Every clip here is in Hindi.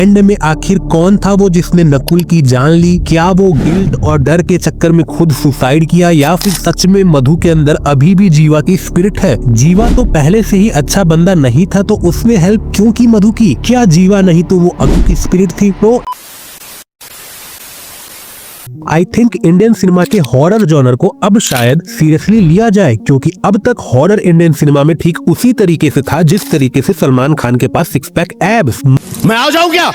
एंड में आखिर कौन था वो जिसने नकुल की जान ली? क्या वो गिल्ट और डर के चक्कर में खुद सुसाइड किया या फिर सच में मधु के अंदर अभी भी जीवा की स्पिरिट है? जीवा तो पहले से ही अच्छा बंदा नहीं था तो उसने हेल्प क्यों की मधु की? क्या जीवा नहीं तो वो अनु की स्पिरिट थी? तो आई थिंक इंडियन सिनेमा के हॉरर जॉनर को अब शायद सीरियसली लिया जाए, क्योंकि अब तक हॉरर इंडियन सिनेमा में ठीक उसी तरीके से था जिस तरीके से सलमान खान के पास सिक्स पैक एब्स। मैं आ जाऊं क्या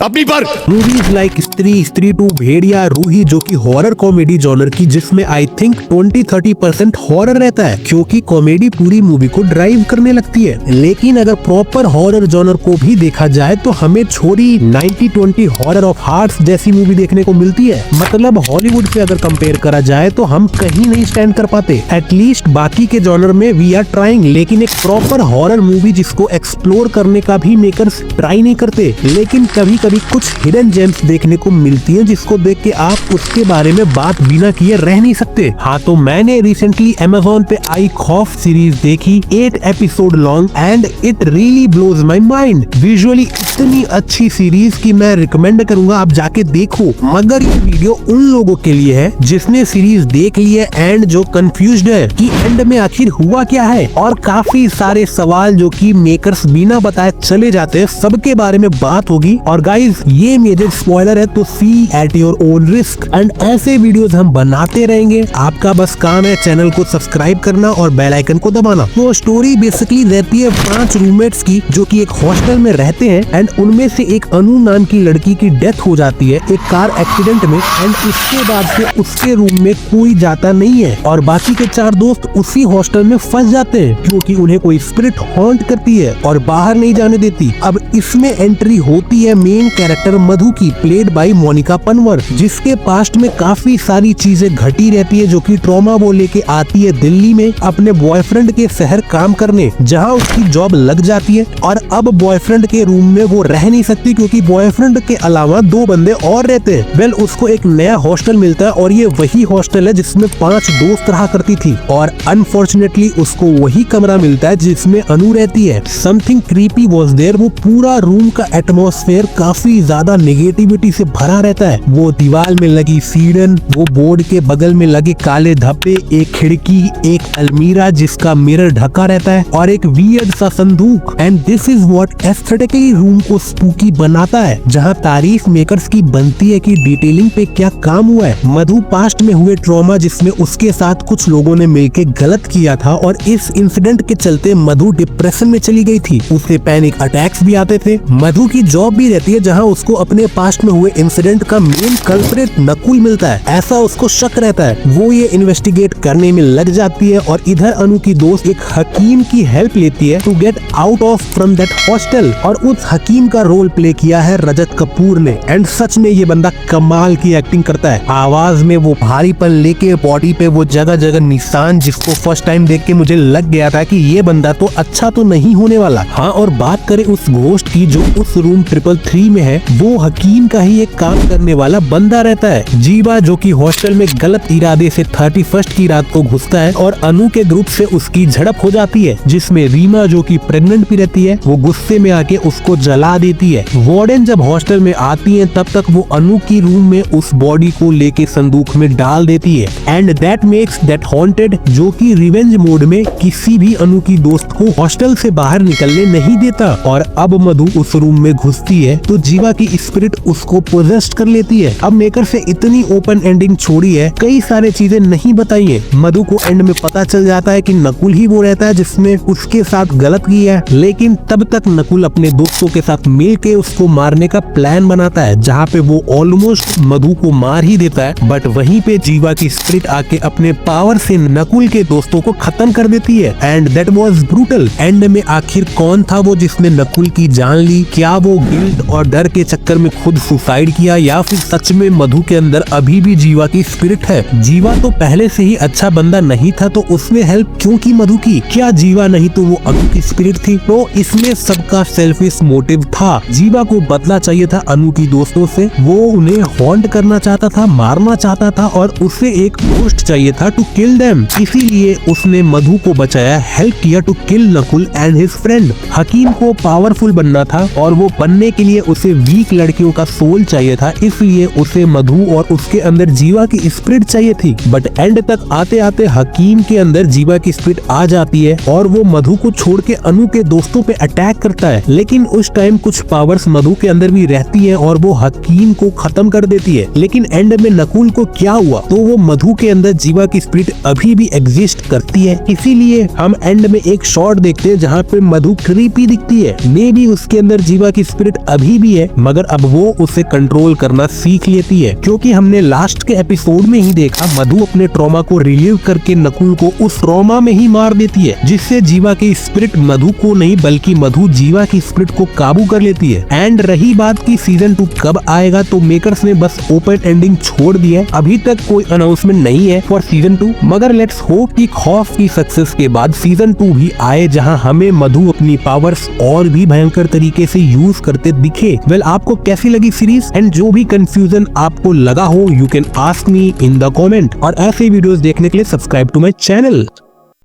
अपनी पर? मूवीज लाइक स्त्री 2, भेड़िया, रूही जो कि हॉरर कॉमेडी जॉनर की, जिसमें आई थिंक 20-30% हॉरर रहता है क्योंकि कॉमेडी पूरी मूवी को ड्राइव करने लगती है। लेकिन अगर प्रॉपर हॉरर जॉनर को भी देखा जाए तो हमें छोड़ी 90-20 हॉरर ऑफ हार्ट्स जैसी मूवी देखने को मिलती है। मतलब हॉलीवुड से अगर कंपेयर करा जाए तो हम कहीं नहीं स्टैंड कर पाते। एटलीस्ट बाकी के जॉनर में वी आर ट्राइंग, लेकिन एक प्रॉपर हॉरर मूवी जिसको एक्सप्लोर करने का भी मेकर्स ट्राई नहीं करते। लेकिन कभी कभी कुछ हिडन जेम्स देखने को मिलती हैं जिसको देख के आप उसके बारे में बात बिना किए रह नहीं सकते। हाँ, तो मैंने रिसेंटली Amazon पे आई खौफ सीरीज देखी, 8 episode long, and it really blows my mind. Visually इतनी अच्छी सीरीज की मैं रिकमेंड करूंगा आप जाके देखो। मगर ये वीडियो उन लोगों के लिए है जिसने सीरीज देख ली है एंड जो कंफ्यूज्ड है कि एंड में आखिर हुआ क्या है, और काफी सारे सवाल जो कि मेकर्स बिना बताए चले जाते हैं, सबके बारे में बात होगी। और गाइज ये मेजर स्पॉइलर है तो see at your own risk. And ऐसे वीडियोस हम बनाते रहेंगे, आपका बस काम है चैनल को सब्सक्राइब करना और बेल आइकन को दबाना। तो स्टोरी बेसिकली रहती है 5 रूममेट्स की जो कि एक हॉस्टल में रहते हैं एंड उनमें से एक अनु नाम की लड़की की डेथ हो जाती है एक कार एक्सीडेंट में। एंड उसके बाद से उसके रूम में कोई जाता नहीं है और बाकी के 4 दोस्त उसी हॉस्टल में फंस जाते हैं क्योंकि उन्हें कोई स्पिरिट हॉन्ट करती है और बाहर नहीं जाने देती। अब इसमें एंट्री होती है मेन कैरेक्टर मधु की, प्लेड बाय मोनिका पनवर, जिसके पास्ट में काफी सारी चीजें घटी रहती है जो कि ट्रॉमा वो लेके आती है दिल्ली में अपने बॉयफ्रेंड के शहर काम करने, जहां उसकी जॉब लग जाती है। और अब बॉयफ्रेंड के रूम में वो रह नहीं सकती क्योंकि बॉयफ्रेंड के अलावा 2 बंदे और रहते हैं। वेल, उसको एक नया हॉस्टल मिलता है और ये वही हॉस्टल है जिसमें 5 दोस्त रहा करती थी, और अनफॉर्चुनेटली उसको वही कमरा मिलता है जिसमें अनु रहती है। Something creepy was there. वो पूरा रूम का एटमॉस्फेयर काफी ज्यादा नेगेटिविटी से भरा रहता है। वो दीवार में लगी सीढ़न, वो बोर्ड के बगल में लगे काले धब्बे, एक खिड़की, एक अलमीरा जिसका मिरर ढका रहता है और एक वियर्ड सा संदूक। And this is what aesthetically room को स्पूकी बनाता है, जहां तारीफ मेकर्स की बनती है कि डिटेलिंग पे क्या काम हुआ है। मधु पास्ट में हुए ट्रॉमा जिसमें उसके साथ कुछ लोगों ने मिलकर गलत किया था और इस इंसिडेंट के चलते मधु डिप्रेशन में चली गई थी। उसे पैनिक अटैक्स भी आते थे। मधु की जॉब भी रहती है जहां उसको अपने पास्ट में हुए इंसिडेंट का मेन कल्प्रिट नकुल मिलता है, ऐसा उसको शक रहता है। वो ये इन्वेस्टिगेट करने में लग जाती है और इधर अनु की दोस्त एक हकीम की हेल्प लेती है to get out of from that hostel, और उस हकीम का रोल प्ले किया है रजत कपूर ने। एंड सच में ये बंदा कमाल की एक्टिंग करता है। आवाज में वो भारीपन लेके बॉडी पे वो जगह जगह निशान, जिसको फर्स्ट टाइम देख के मुझे लग गया था कि ये बंदा तो अच्छा तो नहीं होने वाला। हाँ, और बात करें उस घोस्ट की जो उस रूम 333 में है, वो हकीम का ही एक काम करने वाला बंदा रहता है। जीवा जो कि हॉस्टल में गलत इरादे से 31st की रात को घुसता है और अनु के ग्रुप से उसकी झड़प हो जाती है, जिसमें रीमा जो कि प्रेग्नेंट भी रहती है, वो गुस्से में आके उसको जला देती है। वार्डन जब हॉस्टल में आती है तब तक वो अनु की रूम में उस बॉडी को लेके संदूक में डाल देती है। And that makes that haunted, जो कि रिवेंज मोड में किसी भी अनु की दोस्त को हॉस्टल से बाहर निकलने नहीं देता। और अब मधु उस रूम में घुसती है तो जीवा की स्पिरिट उसको पोजेस्ट कर लेती है। अब मेकर से इतनी ओपन एंडिंग छोड़ी है, कई सारे चीजें नहीं बताई है। मधु को एंड में पता चल जाता है कि नकुल ही वो रहता है जिसने उसके साथ गलत किया है, लेकिन तब तक नकुल अपने दोस्तों के साथ मिल के उसको मारने का प्लान बनाता है, जहाँ पे वो ऑलमोस्ट मधु को मार ही देता है। बट वहीं पे जीवा की स्पिरिट आके अपने पावर से नकुल के दोस्तों को खत्म कर देती है। And that was brutal. And में आखिर कौन था वो जिसने नकुल की जान ली? क्या वो गिल्ट और डर के चक्कर में खुद सुसाइड किया या फिर सच में मधु के अंदर अभी भी जीवा की स्पिरिट है? जीवा तो पहले से ही अच्छा बंदा नहीं था तो उसने हेल्प क्यों की मधु की? क्या जीवा नहीं तो वो अनु की स्पिरिट थी? तो इसमें सबका सेल्फिश मोटिव था। जीवा को बदला चाहिए था अनु की दोस्तों से, वो उन्हें हॉन्ट करना चाहता था, मारना चाहता था और उसे एक घोस्ट चाहिए था टू किल देम। इसीलिए उसने मधु को बचाया, हेल्प किया to kill Nakul and his friend. Hakim को पावरफुल बनना था और वो बनने के लिए उस उसे वीक लड़कियों का सोल चाहिए था, इसलिए उसे मधु और उसके अंदर जीवा की स्पिरिट चाहिए थी। बट एंड तक आते आते हकीम के अंदर जीवा की स्पिरिट आ जाती है और वो मधु को छोड़ के अनु के दोस्तों पे अटैक करता है। लेकिन उस टाइम कुछ पावर्स मधु के अंदर भी रहती है और वो हकीम को खत्म कर देती है। लेकिन एंड में नकुल को क्या हुआ, तो वो मधु के अंदर जीवा की स्पिरिट अभी भी एग्जिस्ट करती है। इसीलिए हम एंड में एक शॉट देखते हैं जहाँ पे मधु क्रीपी दिखती है। मे भी उसके अंदर जीवा की स्पिरिट अभी भी है, मगर अब वो उसे कंट्रोल करना सीख लेती है, क्योंकि हमने लास्ट के एपिसोड में ही देखा मधु अपने ट्रॉमा को रिलीव करके नकुल को उस ट्रॉमा में ही मार देती है, जिससे जीवा की स्पिरिट मधु को नहीं बल्कि मधु जीवा की स्पिरिट को काबू कर लेती है। एंड रही बात की सीजन 2 कब आएगा, तो मेकर्स ने बस ओपन एंडिंग छोड़ दी है। अभी तक कोई अनाउंसमेंट नहीं है फॉर सीजन 2, मगर लेट्स होप कि खौफ की सक्सेस के बाद सीजन 2 भी आए जहां हमें मधु अपनी पावर्स और भी भयंकर तरीके से यूज करते दिखे। वेल, आपको कैसी लगी सीरीज एंड जो भी कंफ्यूजन आपको लगा हो, you can ask me in the comment. और ऐसे वीडियोस देखने के लिए सब्सक्राइब टू माय चैनल।